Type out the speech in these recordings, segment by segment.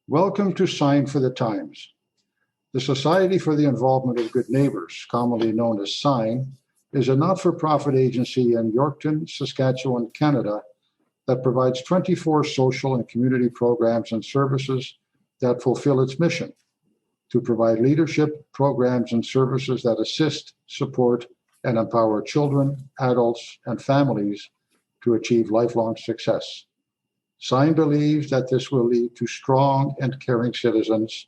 Welcome to Sign for the Times. The Society for the Involvement of Good Neighbors, commonly known as SIGN, is a not-for-profit agency in Yorkton, Saskatchewan, Canada, that provides 24 social and community programs and services that fulfill its mission to provide leadership, programs, and services that assist, support, and empower children, adults, and families to achieve lifelong success. SIGN believes that this will lead to strong and caring citizens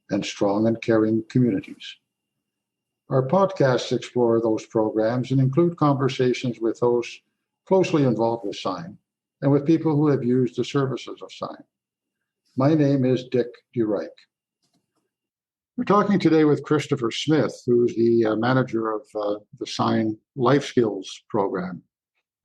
and strong and caring communities. Our podcasts explore those programs and include conversations with those closely involved with SIGN and with people who have used the services of SIGN. My name is Dick DeReich. We're talking today with Christopher Smith, who's the manager of the SIGN Life Skills program.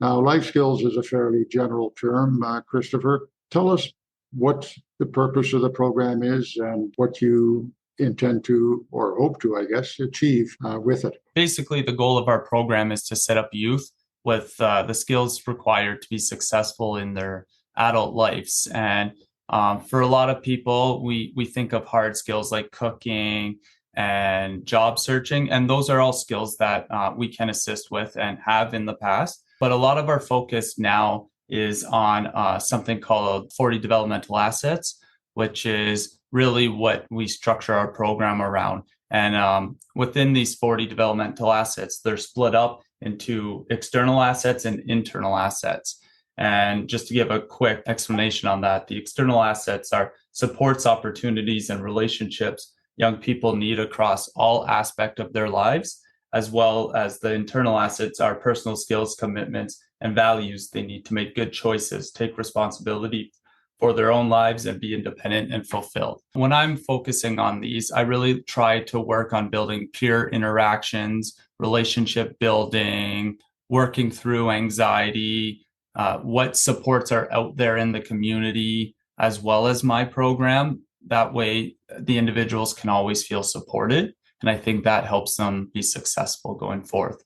Now, life skills is a fairly general term. Christopher, tell us what the purpose of the program is and what you intend to, or hope to, I guess, achieve with it. Basically, the goal of our program is to set up youth with the skills required to be successful in their adult lives. And for a lot of people, we think of hard skills like cooking and job searching, and those are all skills that we can assist with and have in the past. But a lot of our focus now is on something called 40 developmental assets, which is really what we structure our program around. And within these 40 developmental assets, they're split up into external assets and internal assets. And just to give a quick explanation on that, the external assets are supports, opportunities, and relationships young people need across all aspects of their lives, as well as the internal assets are personal skills, commitments, and values they need to make good choices, take responsibility for their own lives, and be independent and fulfilled. When I'm focusing on these, I really try to work on building peer interactions, relationship building, working through anxiety, what supports are out there in the community, as well as my program. That way, the individuals can always feel supported. And I think that helps them be successful going forth.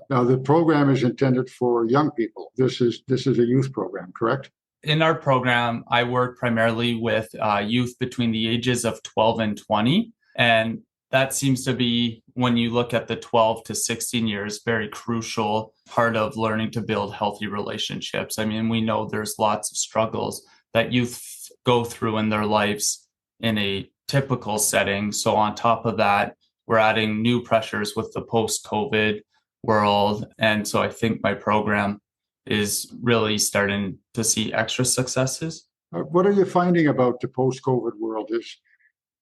Now, the program is intended for young people. This is a youth program, correct? In our program, I work primarily with youth between the ages of 12 and 20. And that seems to be, when you look at the 12 to 16 years, very crucial part of learning to build healthy relationships. I mean, we know there's lots of struggles that youth go through in their lives in a typical setting. So on top of that, we're adding new pressures with the post-COVID world. And so I think my program is really starting to see extra successes. What are you finding about the post-COVID world?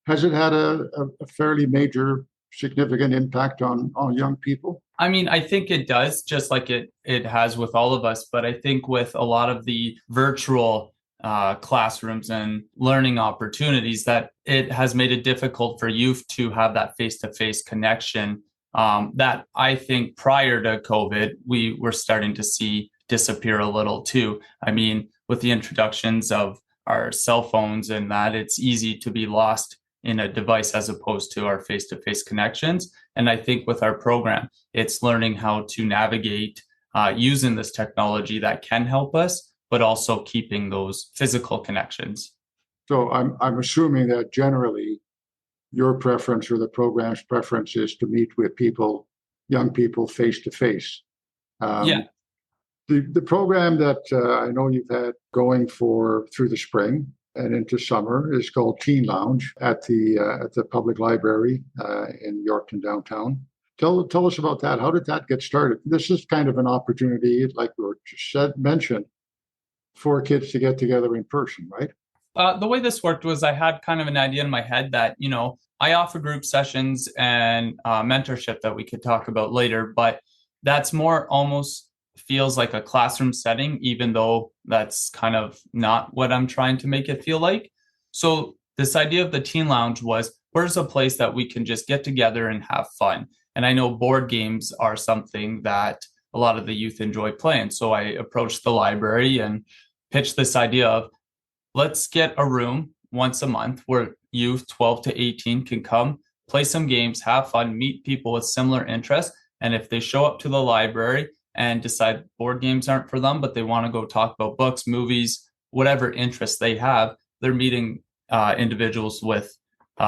Has it had a fairly major, significant impact on young people? I mean, I think it does, just like it has with all of us. But I think with a lot of the virtual classrooms and learning opportunities, that it has made it difficult for youth to have that face-to-face connection that I think prior to COVID, we were starting to see disappear a little too. I mean, with the introductions of our cell phones and that, it's easy to be lost in a device as opposed to our face-to-face connections. And I think with our program, it's learning how to navigate using this technology that can help us, but also keeping those physical connections. So I'm assuming that generally your preference or the program's preference is to meet with people, young people, face to face. Yeah. The program that I know you've had going through the spring and into summer is called Teen Lounge at the public library in Yorkton downtown. Tell us about that. How did that get started? This is kind of an opportunity, like we mentioned, for kids to get together in person, right? The way this worked was I had kind of an idea in my head that, I offer group sessions and mentorship that we could talk about later, but that's more almost feels like a classroom setting, even though that's kind of not what I'm trying to make it feel like. So this idea of the Teen Lounge was, where's a place that we can just get together and have fun? And I know board games are something that a lot of the youth enjoy playing. So I approached the library and pitched this idea of, let's get a room once a month where youth 12 to 18 can come, play some games, have fun, meet people with similar interests. And if they show up to the library and decide board games aren't for them, but they want to go talk about books, movies, whatever interests they have, they're meeting individuals with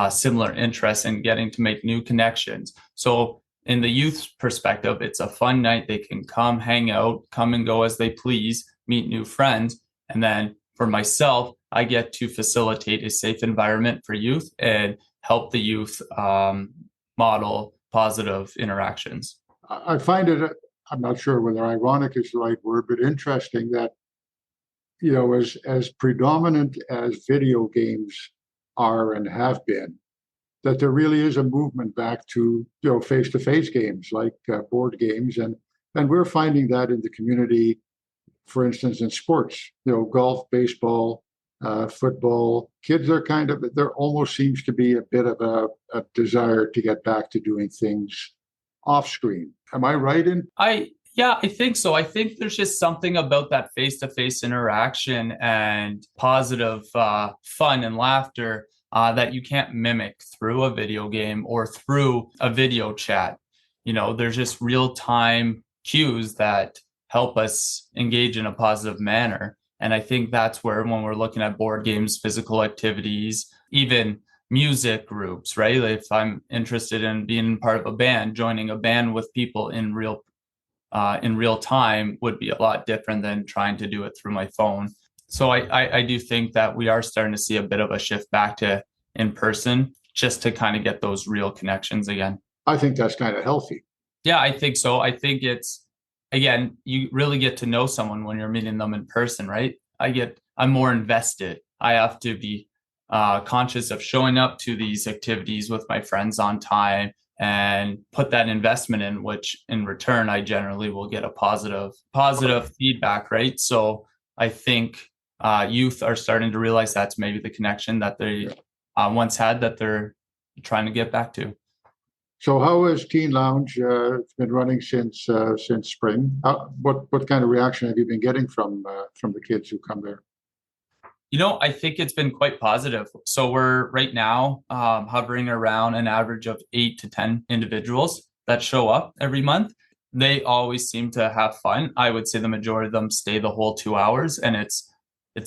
similar interests and getting to make new connections. So in the youth's perspective, it's a fun night. They can come, hang out, come and go as they please, meet new friends. And then for myself, I get to facilitate a safe environment for youth and help the youth model positive interactions. I find it, I'm not sure whether ironic is the right word, but interesting that, as predominant as video games are and have been, that there really is a movement back to, face-to-face games like board games. And we're finding that in the community, for instance, in sports, golf, baseball, football. Kids are there almost seems to be a bit of a desire to get back to doing things off screen. Am I right in? Yeah, I think so. I think there's just something about that face-to-face interaction and positive fun and laughter that you can't mimic through a video game or through a video chat. There's just real-time cues that help us engage in a positive manner. And I think that's where, when we're looking at board games, physical activities, even music groups, right? Like if I'm interested in being part of a band, joining a band with people in real time would be a lot different than trying to do it through my phone. So I do think that we are starting to see a bit of a shift back to in person, just to kind of get those real connections again. I think that's kind of healthy. Yeah, I think so. I think it's, again, you really get to know someone when you're meeting them in person, right? I'm more invested. I have to be conscious of showing up to these activities with my friends on time and put that investment in, which in return, I generally will get a positive feedback, right? So I think youth are starting to realize that's maybe the connection that they once had that they're trying to get back to. So how has Teen Lounge been running since spring? What kind of reaction have you been getting from the kids who come there? I think it's been quite positive. So we're right now hovering around an average of 8 to 10 individuals that show up every month. They always seem to have fun. I would say the majority of them stay the whole 2 hours, and it's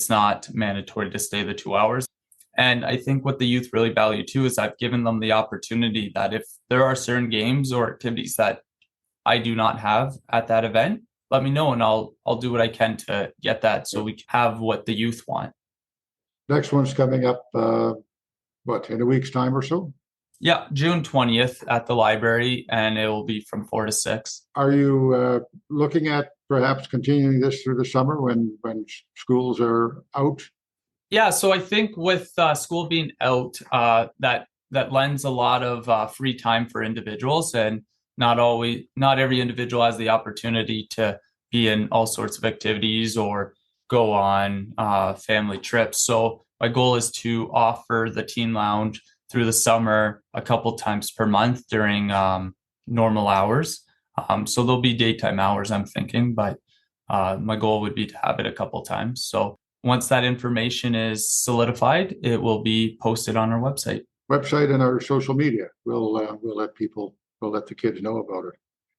not mandatory to stay the 2 hours. And I think what the youth really value too is I've given them the opportunity that if there are certain games or activities that I do not have at that event, let me know and I'll do what I can to get that so we can have what the youth want. Next one's coming up, in a week's time or so? Yeah, June 20th at the library, and it will be from 4 to 6. Are you looking at perhaps continuing this through the summer when schools are out? Yeah, so I think with school being out, that lends a lot of free time for individuals, and not every individual has the opportunity to be in all sorts of activities or go on family trips. So my goal is to offer the Teen Lounge through the summer a couple times per month during normal hours. So there'll be daytime hours, I'm thinking, but my goal would be to have it a couple times. So once that information is solidified, it will be posted on our website. And our social media. We'll let the kids know about it.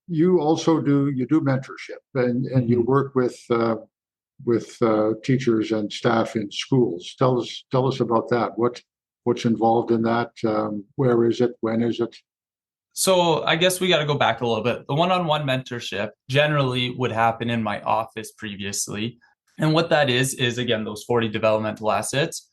You also do mentorship, and you work with teachers and staff in schools. Tell us about that. What's involved in that? Where is it? When is it? So I guess we got to go back a little bit. The one-on-one mentorship generally would happen in my office previously. And what that is again, those 40 developmental assets.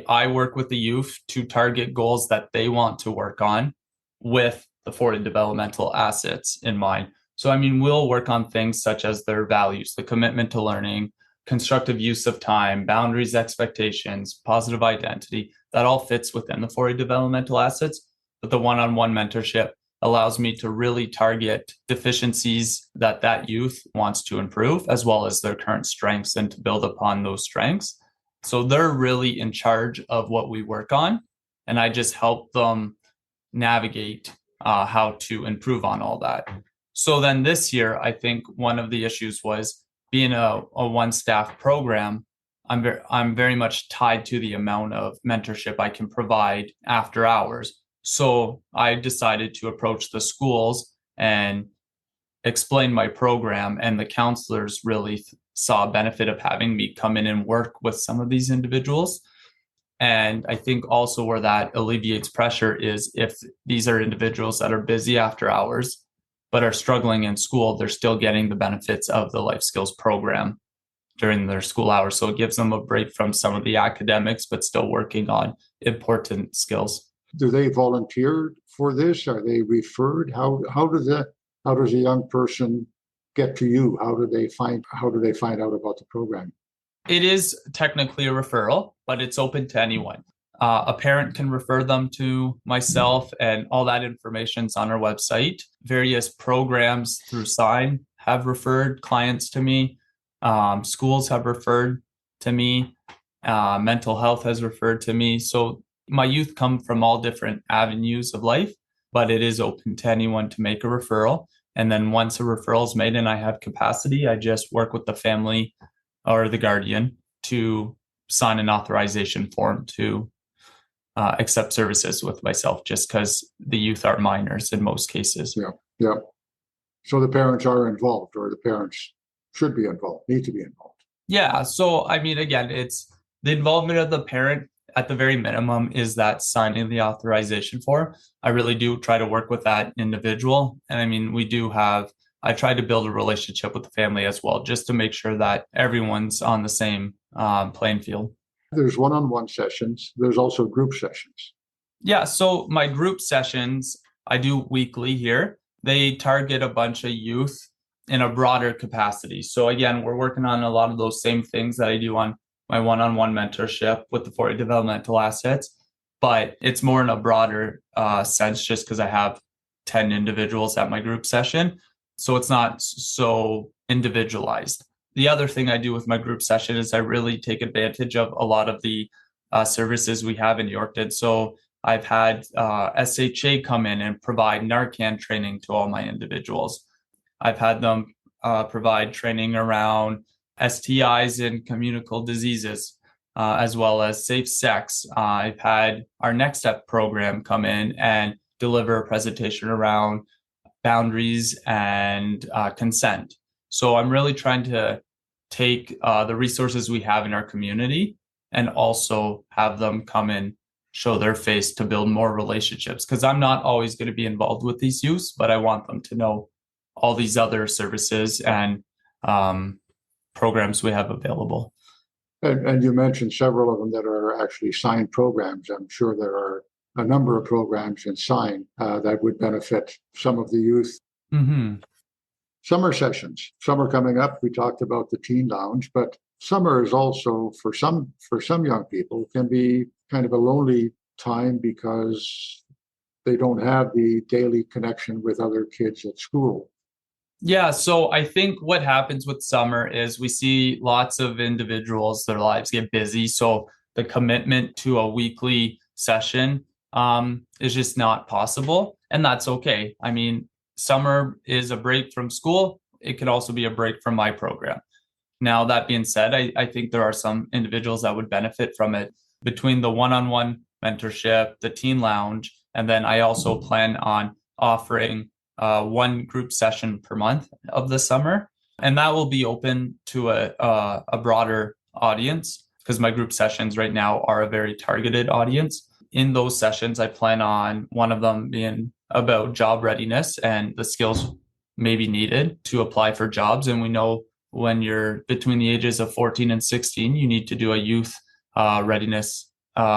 I work with the youth to target goals that they want to work on with the 40 developmental assets in mind. So, we'll work on things such as their values, the commitment to learning, constructive use of time, boundaries, expectations, positive identity. That all fits within the 40 developmental assets. But the one-on-one mentorship allows me to really target deficiencies that youth wants to improve, as well as their current strengths, and to build upon those strengths. So they're really in charge of what we work on, and I just help them navigate how to improve on all that. So then this year, I think one of the issues was being a one staff program. I'm very much tied to the amount of mentorship I can provide after hours. So I decided to approach the schools and explain my program, and the counselors really saw a benefit of having me come in and work with some of these individuals. And I think also where that alleviates pressure is if these are individuals that are busy after hours, but are struggling in school, they're still getting the benefits of the life skills program during their school hours. So it gives them a break from some of the academics, but still working on important skills. Do they volunteer for this? Are they referred? How does a young person get to you? How do they find out about the program? It is technically a referral, but it's open to anyone. A parent can refer them to myself, and all that information's on our website. Various programs through Sign have referred clients to me. Schools have referred to me. Mental health has referred to me. So my youth come from all different avenues of life, but it is open to anyone to make a referral. And then once a referral is made and I have capacity, I just work with the family or the guardian to sign an authorization form to accept services with myself, just because the youth are minors in most cases. Yeah. So the parents are involved, or the parents should be involved, need to be involved. Yeah. So, I mean, again, it's the involvement of the parent at the very minimum is that signing the authorization form. I really do try to work with that individual. And I mean, I try to build a relationship with the family as well, just to make sure that everyone's on the same playing field. There's one-on-one sessions. There's also group sessions. Yeah. So my group sessions, I do weekly here. They target a bunch of youth in a broader capacity. So again, we're working on a lot of those same things that I do on my one-on-one mentorship with the 40 developmental assets, but it's more in a broader sense just because I have 10 individuals at my group session. So it's not so individualized. The other thing I do with my group session is I really take advantage of a lot of the services we have in Yorkton. So I've had SHA come in and provide Narcan training to all my individuals. I've had them provide training around STIs and communicable diseases, as well as safe sex. I've had our Next Step program come in and deliver a presentation around boundaries and consent. So I'm really trying to take the resources we have in our community and also have them come and show their face to build more relationships, because I'm not always going to be involved with these youths, but I want them to know all these other services and programs we have available. And you mentioned several of them that are actually Sign programs. I'm sure there are a number of programs in Sign that would benefit some of the youth. Mm-hmm. Summer sessions. Summer coming up. We talked about the teen lounge, but summer is also for some young people can be kind of a lonely time because they don't have the daily connection with other kids at school. Yeah, so I think what happens with summer is we see lots of individuals, their lives get busy. So the commitment to a weekly session is just not possible. And that's okay. I mean, summer is a break from school. It could also be a break from my program. Now, that being said, I think there are some individuals that would benefit from it between the one-on-one mentorship, the teen lounge, and then I also plan on offering one group session per month of the summer. And that will be open to a broader audience, because my group sessions right now are a very targeted audience. In those sessions, I plan on one of them being about job readiness and the skills may be needed to apply for jobs. And we know when you're between the ages of 14 and 16, you need to do a youth readiness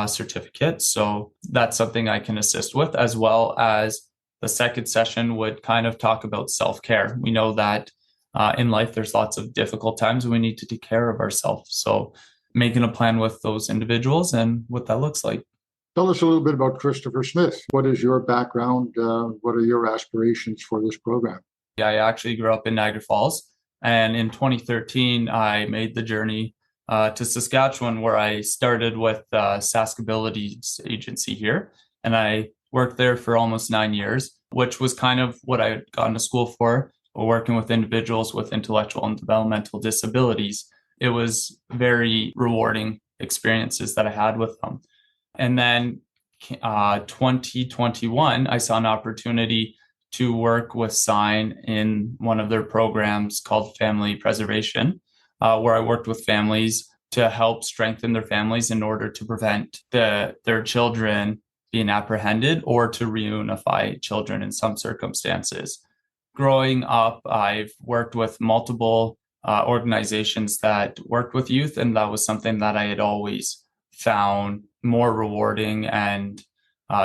certificate. So that's something I can assist with, as well as the second session would kind of talk about self-care. We know that in life, there's lots of difficult times and we need to take care of ourselves. So making a plan with those individuals and what that looks like. Tell us a little bit about Christopher Smith. What is your background? What are your aspirations for this program? Yeah, I actually grew up in Niagara Falls. And in 2013, I made the journey to Saskatchewan, where I started with Saskabilities Agency here. And I worked there for almost 9 years, which was kind of what I had gone to school for, working with individuals with intellectual and developmental disabilities. It was very rewarding experiences that I had with them. And then 2021, I saw an opportunity to work with Sign in one of their programs called Family Preservation, where I worked with families to help strengthen their families in order to prevent their children being apprehended or to reunify children in some circumstances. Growing up, I've worked with multiple organizations that worked with youth, and that was something that I had always found more rewarding and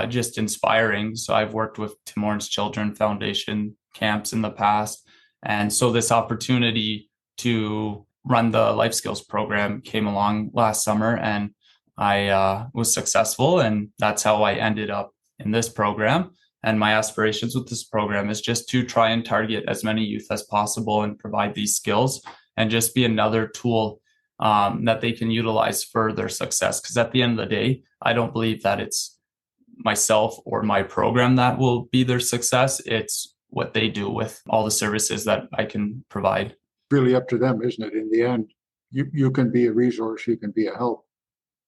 just inspiring. So I've worked with Tim Hortons Children Foundation camps in the past. And so this opportunity to run the life skills program came along last summer, and I was successful. And that's how I ended up in this program. And my aspirations with this program is just to try and target as many youth as possible and provide these skills and just be another tool that they can utilize for their success. Because at the end of the day, I don't believe that it's myself or my program that will be their success. It's what they do with all the services that I can provide. Really up to them, isn't it? In the end, you can be a resource, you can be a help.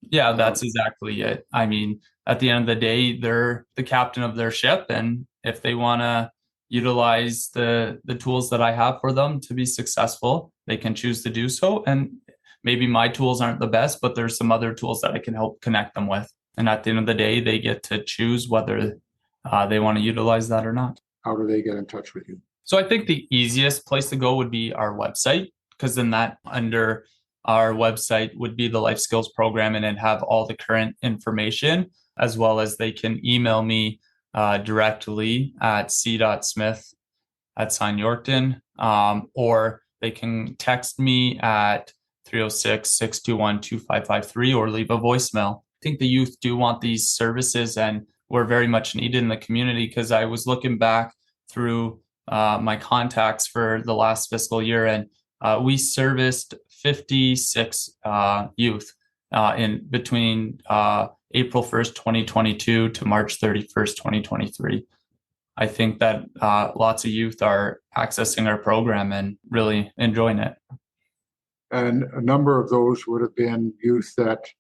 Yeah, that's exactly it. I mean, at the end of the day, they're the captain of their ship. And if they want to utilize the tools that I have for them to be successful, they can choose to do so. And maybe my tools aren't the best, but there's some other tools that I can help connect them with. And at the end of the day, they get to choose whether they want to utilize that or not. How do they get in touch with you? So I think the easiest place to go would be our website, because then that under our website would be the life skills program, and it'd have all the current information, as well as they can email me directly at c.smith@signyorkton, or they can text me at 306-621-2553 or leave a voicemail. I think the youth do want these services, and we're very much needed in the community, because I was looking back through my contacts for the last fiscal year, and we serviced 56 youth in between April 1st, 2022 to March 31st, 2023. I think that lots of youth are accessing our program and really enjoying it. And a number of those would have been youth that,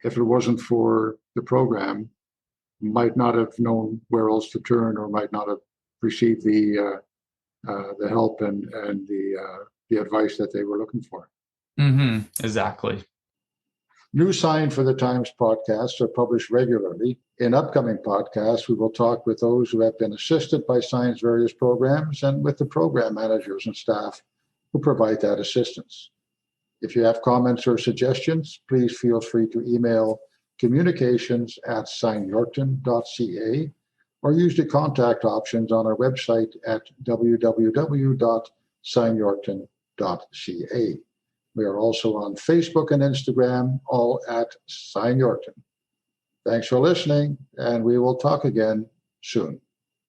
if it wasn't for the program, might not have known where else to turn, or might not have received the help and the advice that they were looking for. Mm-hmm. Exactly. New Sign for the Times podcasts are published regularly. In upcoming podcasts, we will talk with those who have been assisted by Sign's various programs and with the program managers and staff who provide that assistance. If you have comments or suggestions, please feel free to email communications@signyorkton.ca or use the contact options on our website at www.signyorkton.ca. We are also on Facebook and Instagram, all at Sign Yorkton. Thanks for listening, and we will talk again soon.